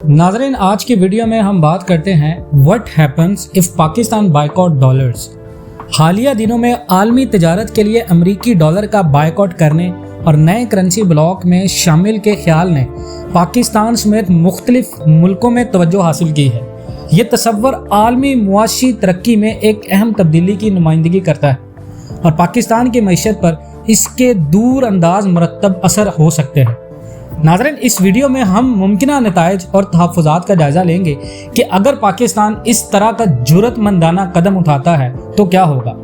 नाज़रीन, आज की वीडियो में हम बात करते हैं what happens if Pakistan boycott dollars. हालिया दिनों में आलमी तिजारत के लिए अमरीकी डॉलर का बायकॉट करने और नए करेंसी ब्लॉक में शामिल के ख्याल ने पाकिस्तान समेत मुख्तलिफ मुल्कों में तवज्जो हासिल की है। ये तसव्वुर आलमी मुआशी तरक्की में एक अहम तब्दीली की नुमाइंदगी करता है और पाकिस्तान की मईशत पर इसके दूर अंदाज मुरतब असर हो सकते हैं। नाज़रीन, इस वीडियो में हम मुमकिना नताइज और तहफ़्फ़ुज़ात का जायज़ा लेंगे कि अगर पाकिस्तान इस तरह का जुर्रतमंदाना कदम उठाता है तो क्या होगा।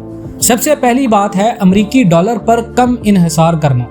सबसे पहली बात है अमरीकी डॉलर पर कम इन्हिसार करना।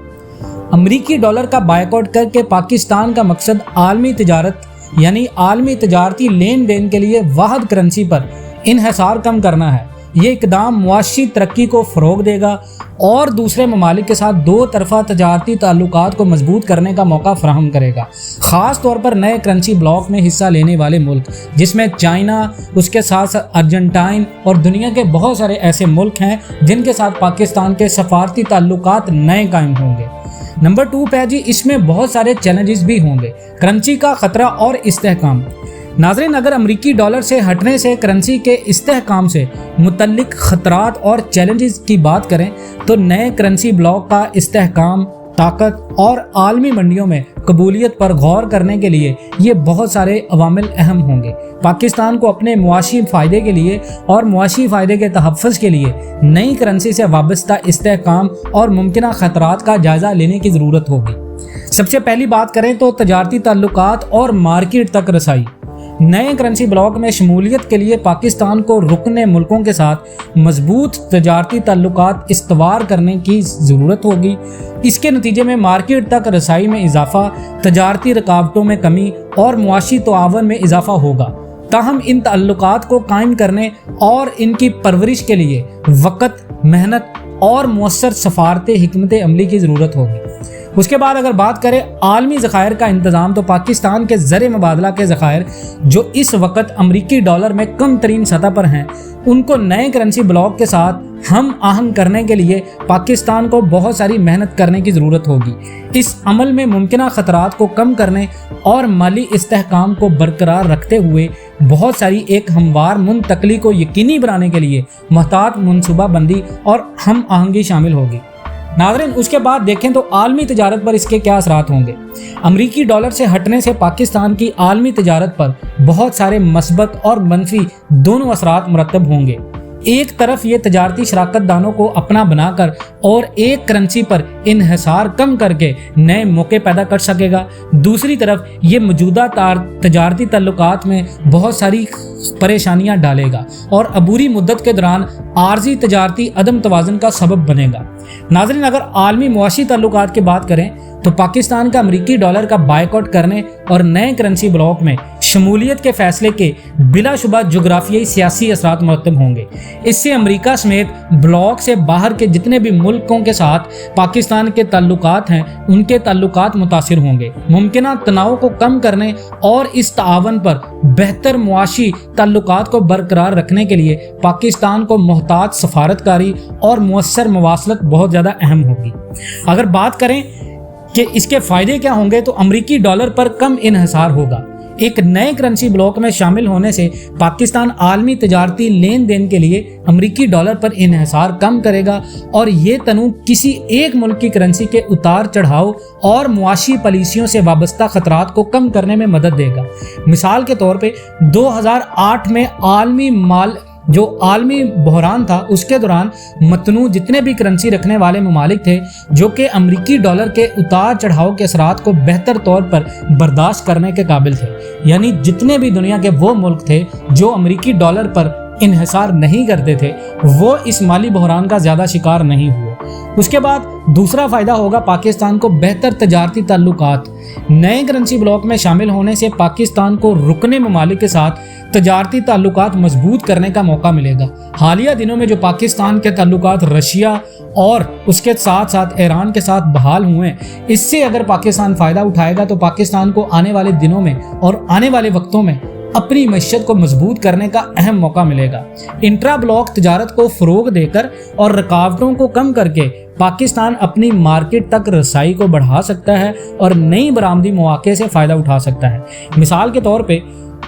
अमरीकी डॉलर का बायकॉट करके पाकिस्तान का मकसद आलमी तिजारत यानी आलमी तिजारती लेन देन के लिए वाहिद करेंसी पर इन्हिसार कम करना है। ये इकदाम मुआशी तरक्की को फ़रोग़ देगा और दूसरे ममालिक के साथ दो तरफ़ा तजारती ताल्लुकात को मजबूत करने का मौका फराहम करेगा। ख़ास तौर पर नए करेंसी ब्लॉक में हिस्सा लेने वाले मुल्क जिसमें चाइना, उसके साथ साथ अर्जेंटाइन और दुनिया के बहुत सारे ऐसे मुल्क हैं जिनके साथ पाकिस्तान के सफारती ताल्लुकात नए कायम होंगे। नंबर 2 पे जी, इसमें बहुत सारे चैलेंजेस भी होंगे। करेंसी का ख़तरा और इस्तेहकाम। नाज़रीन, अगर अमरीकी डॉलर से हटने से करेंसी के इस्तेहकाम से मुतल्लिक ख़तरात और चैलेंजेस की बात करें तो नए करेंसी ब्लॉक का इस्तेहकाम, ताकत और आलमी मंडियों में कबूलियत पर गौर करने के लिए ये बहुत सारे अवामिल अहम होंगे। पाकिस्तान को अपने मुआशी फ़ायदे के लिए और मुआशी फ़ायदे के तहफ़्फ़ुज़ के लिए नई करेंसी से वाबस्ता इस्तेहकाम और मुमकिना ख़तरात का जायज़ा लेने की ज़रूरत होगी। सबसे पहली बात करें तो तजारती ताल्लुकात और मार्केट तक रसाई। नए करेंसी ब्लॉक में शमूलियत के लिए पाकिस्तान को रुकने मुल्कों के साथ मजबूत तजारती ताल्लुकात इस्तवार करने की ज़रूरत होगी। इसके नतीजे में मार्केट तक रसाई में इजाफा, तजारती रुकावटों में कमी और मुआशी तआवुन में इजाफा होगा। ताहम इन ताल्लुकात को कायम करने और इनकी परवरिश के लिए वक़्त, मेहनत और मुअस्सर सफारती हिकमत अमली की ज़रूरत होगी। उसके बाद अगर बात करें आलमी ज़खायर का इंतज़ाम, तो पाकिस्तान के ज़र मुबादला के ज़खायर जो इस वक्त अमरीकी डॉलर में कम तरीन सतह पर हैं, उनको नए करेंसी ब्लॉक के साथ हम आहंग करने के लिए पाकिस्तान को बहुत सारी मेहनत करने की ज़रूरत होगी। इस अमल में मुमकिना ख़तरात को कम करने और माली इस्तेहकाम को बरकरार रखते हुए बहुत सारी एक हमवार मुंतकली को यकीनी बनाने के लिए महतात मनसूबाबंदी और हम आहंगी शामिल होगी। नाज़रीन, उसके बाद देखें तो आलमी तिजारत पर इसके क्या असरात होंगे। अमरीकी डॉलर से हटने से पाकिस्तान की आलमी तिजारत पर बहुत सारे मस्बत और मनफी दोनों असरात मुरतब होंगे। एक तरफ ये तजारती शराकत दानों को अपना बनाकर और एक करेंसी पर इन्हिसार कम करके नए मौके पैदा कर सकेगा। दूसरी तरफ ये मौजूदा तजारती ताल्लुकात में बहुत सारी परेशानियां डालेगा और अबूरी मुद्दत के दौरान आर्जी तजारती अदम तवाज़ुन का सबब बनेगा। नाज़रीन, अगर आलमी मुआशी ताल्लुकात की बात करें तो पाकिस्तान का अमरीकी डॉलर का बायकॉट करने और नए करेंसी ब्लॉक में शमूलियत के फैसले के बिलाशुबा जोग्राफियाई सियासी असरात मुरतब होंगे। इससे अमेरिका समेत ब्लॉक से बाहर के जितने भी मुल्कों के साथ पाकिस्तान के ताल्लुकात हैं, उनके ताल्लुकात मुतासिर होंगे। मुमकिना तनाव को कम करने और इस ताआवुन पर बेहतर मुआशी ताल्लुकात को बरकरार रखने के लिए पाकिस्तान को मोहतात सफारतकारी और मुअस्सर मवासलत बहुत ज़्यादा अहम होगी। अगर बात करें कि इसके फ़ायदे क्या होंगे तो अमरीकी डॉलर पर कम इन्हिसार होगा। एक नए करेंसी ब्लॉक में शामिल होने से पाकिस्तान आलमी तजारती लेन देन के लिए अमरीकी डॉलर पर इन्हिसार कम करेगा और ये तनू किसी एक मुल्क की करेंसी के उतार चढ़ाव और मुआशी पॉलिसियों से वाबस्ता ख़तरात को कम करने में मदद देगा। मिसाल के तौर पे 2008 में आलमी बहरान था, उसके दौरान मतनू जितने भी करेंसी रखने वाले ममालिक थे जो कि अमरीकी डॉलर के उतार चढ़ाव के असरात को बेहतर तौर पर बर्दाश्त करने के काबिल थे। यानी जितने भी दुनिया के वो मुल्क थे जो अमरीकी डॉलर पर इन्हिसार नहीं करते थे, वो इस माली बहरान का ज़्यादा शिकार नहीं हुए। उसके बाद दूसरा फ़ायदा होगा पाकिस्तान को बेहतर तजारती ताल्लुकात। नए करेंसी ब्लॉक में शामिल होने से पाकिस्तान को रुकने ममालिक के साथ तजारती ताल्लुकात मजबूत करने का मौका मिलेगा। हालिया दिनों में जो पाकिस्तान के ताल्लुकात रशिया और उसके साथ साथ ईरान के साथ बहाल हुए, इससे अगर पाकिस्तान फ़ायदा उठाएगा तो पाकिस्तान को आने वाले दिनों में और आने वाले वक्तों में اپنی معیشت کو مضبوط کرنے کا اہم موقع ملے گا۔ انٹرا بلاک تجارت کو فروغ دے کر اور رکاوٹوں کو کم کر کے پاکستان اپنی مارکیٹ تک رسائی کو بڑھا سکتا ہے اور نئی برآمدی مواقع سے فائدہ اٹھا سکتا ہے۔ مثال کے طور پہ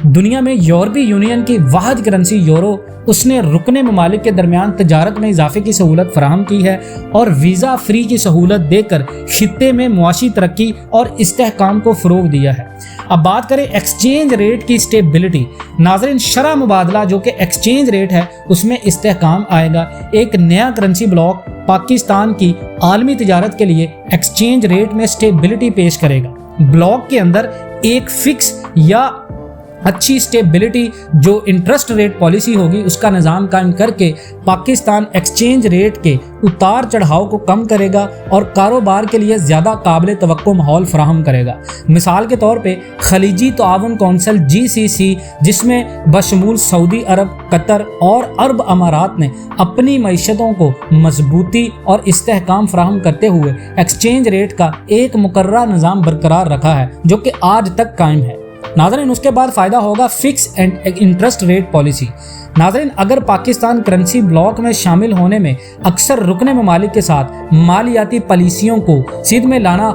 دنیا میں یورپی یونین کی واحد کرنسی یورو، اس نے رکن ممالک کے درمیان تجارت میں اضافے کی سہولت فراہم کی ہے اور ویزا فری کی سہولت دے کر خطے میں معاشی ترقی اور استحکام کو فروغ دیا ہے۔ اب بات کریں ایکسچینج ریٹ کی سٹیبلٹی۔ ناظرین، شرح مبادلہ جو کہ ایکسچینج ریٹ ہے اس میں استحکام آئے گا۔ ایک نیا کرنسی بلاک پاکستان کی عالمی تجارت کے لیے ایکسچینج ریٹ میں سٹیبلٹی پیش کرے گا۔ بلاک کے اندر ایک فکس یا اچھی سٹیبلٹی جو انٹرسٹ ریٹ پالیسی ہوگی اس کا نظام قائم کر کے پاکستان ایکسچینج ریٹ کے اتار چڑھاؤ کو کم کرے گا اور کاروبار کے لیے زیادہ قابل توقع ماحول فراہم کرے گا۔ مثال کے طور پہ خلیجی تعاون کونسل GCC، جس میں بشمول سعودی عرب، قطر اور عرب امارات نے اپنی معیشتوں کو مضبوطی اور استحکام فراہم کرتے ہوئے ایکسچینج ریٹ کا ایک مقررہ نظام برقرار رکھا ہے جو کہ آج تک قائم ہے۔ ناظرین، اس کے بعد فائدہ ہوگا fix and interest rate policy. ناظرین، اگر پاکستان کرنسی بلاک میں شامل ہونے میں اکثر رکن ممالک کے ساتھ مالیاتی پالیسیوں کو سیدھ میں لانا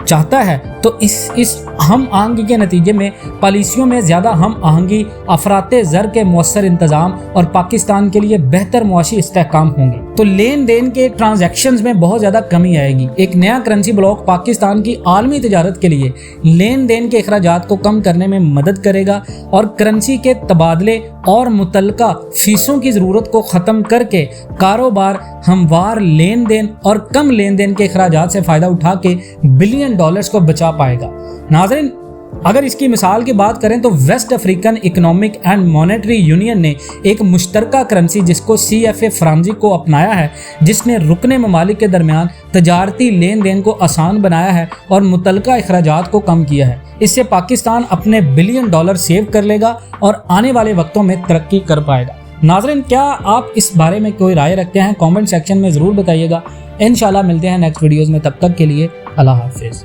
چاہتا ہے تو اس ہم آہنگی کے نتیجے میں پالیسیوں میں زیادہ ہم آہنگی، افراط زر کے مؤثر انتظام اور پاکستان کے لیے بہتر معاشی استحکام ہوں گے، تو لین دین کے ٹرانزیکشنز میں بہت زیادہ کمی آئے گی۔ ایک نیا کرنسی بلاک پاکستان کی عالمی تجارت کے لیے لین دین کے اخراجات کو کم کرنے میں مدد کرے گا اور کرنسی کے تبادلے اور متعلقہ فیسوں کی ضرورت کو ختم کر کے کاروبار ہموار لین دین اور کم لین دین کے اخراجات سے فائدہ اٹھا کے بلین ڈالرز کو بچا پائے گا۔ ناظرین، اگر اس کی مثال کی بات کریں تو West African economic and monetary union نے ایک مشترکہ کرنسی جس کو CFA فرانزی کو اپنایا ہے، جس نے رکن ممالک کے درمیان تجارتی لین دین کو آسان بنایا ہے اور متعلقہ اخراجات کو کم کیا ہے۔ اس سے پاکستان اپنے بلین ڈالر سیو کر لے گا اور آنے والے وقتوں میں ترقی کر پائے گا۔ ناظرین، کیا آپ اس بارے میں کوئی رائے رکھتے ہیں؟ کامنٹ سیکشن میں ضرور بتائیے گا۔ انشاءاللہ ملتے ہیں نیکسٹ ویڈیوز میں، تب تک کے لیے اللہ حافظ۔